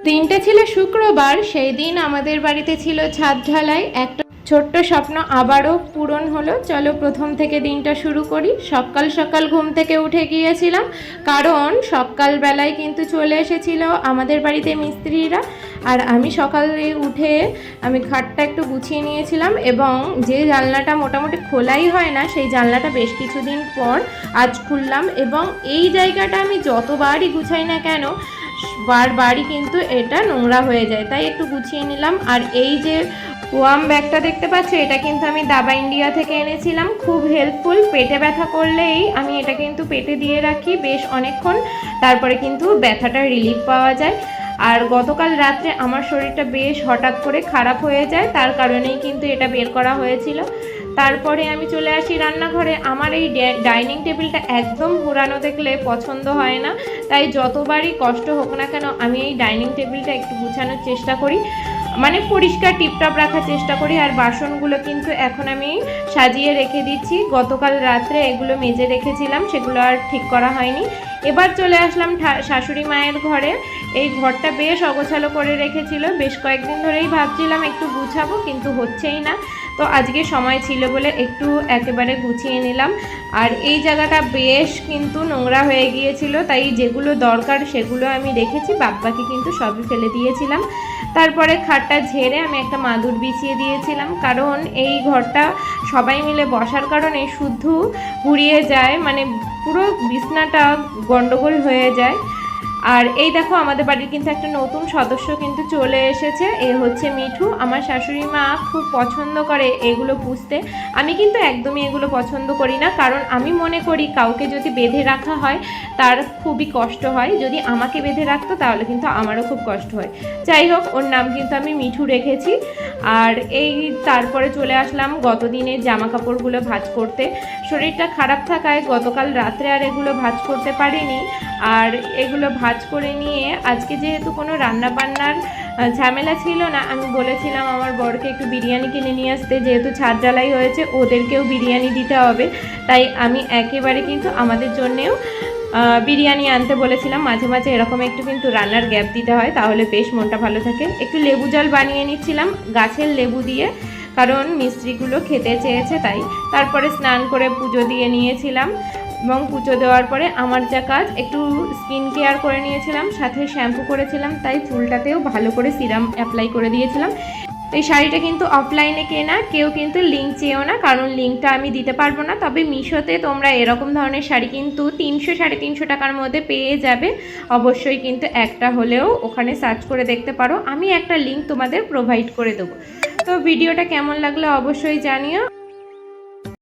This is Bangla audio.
দিনটা ছিল শুক্রবার। সেই দিন আমাদের বাড়িতে ছিল ছাদ ঢালাই। একটা ছোট্ট স্বপ্ন আবারও পূরণ হলো। চলো প্রথম থেকে দিনটা শুরু করি। সকাল সকাল ঘুম থেকে উঠে গিয়েছিলাম, কারণ সকালবেলায় কিন্তু চলে এসেছিল আমাদের বাড়িতে মিস্ত্রিরা। আর আমি সকালে উঠে আমি খাটটা একটু গুছিয়ে নিয়েছিলাম, এবং যে জানলাটা মোটামুটি খোলাই হয় না সেই জানলাটা বেশ কিছুদিন পর আজ খুললাম। এবং এই জায়গাটা আমি যতবারই গুছাই না কেন বারবারই কিন্তু এটা নোংরা হয়ে যায়, তাই একটু গুছিয়ে নিলাম। আর এই যে ওয়াম ব্যাগটা দেখতে পাচ্ছ, এটা কিন্তু আমি দাবা ইন্ডিয়া থেকে এনেছিলাম। খুব হেল্পফুল। পেটে ব্যথা করলেই আমি এটা কিন্তু পেটে দিয়ে রাখি বেশ অনেকক্ষণ, তারপরে কিন্তু ব্যথাটা রিলিফ পাওয়া যায়। আর গতকাল রাত্রে আমার শরীরটা বেশ হঠাৎ করে খারাপ হয়ে যায়, তার কারণেই কিন্তু এটা বের করা হয়েছিল। তারপরে আমি চলে আসি রান্নাঘরে। আমার এই ডাইনিং টেবিলটা একদম পুরানো দেখলে পছন্দ হয় না, তাই যতবারই কষ্ট হোক না কেন আমি এই ডাইনিং টেবিলটা একটু গুছানোর চেষ্টা করি, মানে পরিষ্কার টিপটপ রাখার চেষ্টা করি। আর বাসনগুলো কিন্তু এখন আমি সাজিয়ে রেখে দিচ্ছি। গতকাল রাত্রে এগুলো মেজে রেখেছিলাম, সেগুলো আর ঠিক করা হয়নি। এবার চলে আসলাম শাশুড়ি মায়ের ঘরে। এই ঘরটা বেশ অগোছালো করে রেখেছিল, বেশ কয়েকদিন ধরেই ভাবছিলাম একটু গুছাবো, কিন্তু হচ্ছেই না। তো আজকে সময় ছিল বলে একটু একেবারে গুছিয়ে নিলাম। আর এই জায়গাটা বেশ কিন্তু নোংরা হয়ে গিয়েছিল, তাই যেগুলো দরকার সেগুলো আমি রেখেছি, বাদবাকি কিন্তু সবই ফেলে দিয়েছিলাম। তারপরে খাটটা ঝেড়ে আমি একটা মাদুর বিছিয়ে দিয়েছিলাম, কারণ এই ঘরটা সবাই মিলে বসার কারণে শুদ্ধ পুড়িয়ে যায়, মানে পুরো বিছনাটা গন্ডগোল হয়ে যায়। আর এই দেখো আমাদের বাড়ির কিন্তু একটা নতুন সদস্য কিন্তু চলে এসেছে, এ হচ্ছে মিঠু। আমার শাশুড়ি মা খুব পছন্দ করে এগুলো পুষতে। আমি কিন্তু একদমই এগুলো পছন্দ করি না, কারণ আমি মনে করি কাউকে যদি বেঁধে রাখা হয় তার খুবই কষ্ট হয়। যদি আমাকে বেঁধে রাখতো তাহলে কিন্তু আমারও খুব কষ্ট হয়। যাই হোক, ওর নাম কিন্তু আমি মিঠু রেখেছি। আর এই তারপরে চলে আসলাম গতদিনের জামা কাপড়গুলো ভাঁজ করতে। শরীরটা খারাপ থাকায় গতকাল রাত্রে আর এগুলো ভাঁজ করতে পারিনি। আর এগুলো ভাঁজ করে নিয়ে আজকে যেহেতু কোনো রান্না বান্নার ঝামেলা ছিল না, আমি বলেছিলাম আমার বরকে একটু বিরিয়ানি কিনে নিয়ে আসতে, যেহেতু ছাদ ঢালাই হয়েছে ওদেরকেও বিরিয়ানি দিতে হবে, তাই আমি একেবারে কিন্তু আমাদের জন্যেও বিরিয়ানি আনতে বলেছিলাম। মাঝে মাঝে এরকম একটু কিন্তু রান্নার গ্যাপ দিতে হয়, তাহলে বেশ মনটা ভালো থাকে। একটু লেবু জল বানিয়ে নিচ্ছিলাম গাছের লেবু দিয়ে, কারণ মিস্ত্রিগুলো খেতে চেয়েছে তাই। তারপরে স্নান করে পুজো দিয়ে নিয়েছিলাম, এবং পুজো দেওয়ার পরে আমার যা কাজ একটু স্কিন কেয়ার করে নিয়েছিলাম, সাথে শ্যাম্পু করেছিলাম, তাই চুলটাতেও ভালো করে সিরাম অ্যাপ্লাই করে দিয়েছিলাম। এই শাড়িটা কিন্তু অফলাইনে কেনা, কেউ কিন্তু লিঙ্ক চেয়েও না, কারণ লিঙ্কটা আমি দিতে পারবো না। তবে মিশোতে তোমরা এরকম ধরনের শাড়ি কিন্তু 300-350 টাকার মধ্যে পেয়ে যাবে। অবশ্যই কিন্তু একটা হলেও ওখানে সার্চ করে দেখতে পারো, আমি একটা লিঙ্ক তোমাদের প্রোভাইড করে দেবো। তো ভিডিওটা কেমন লাগলো অবশ্যই জানিও।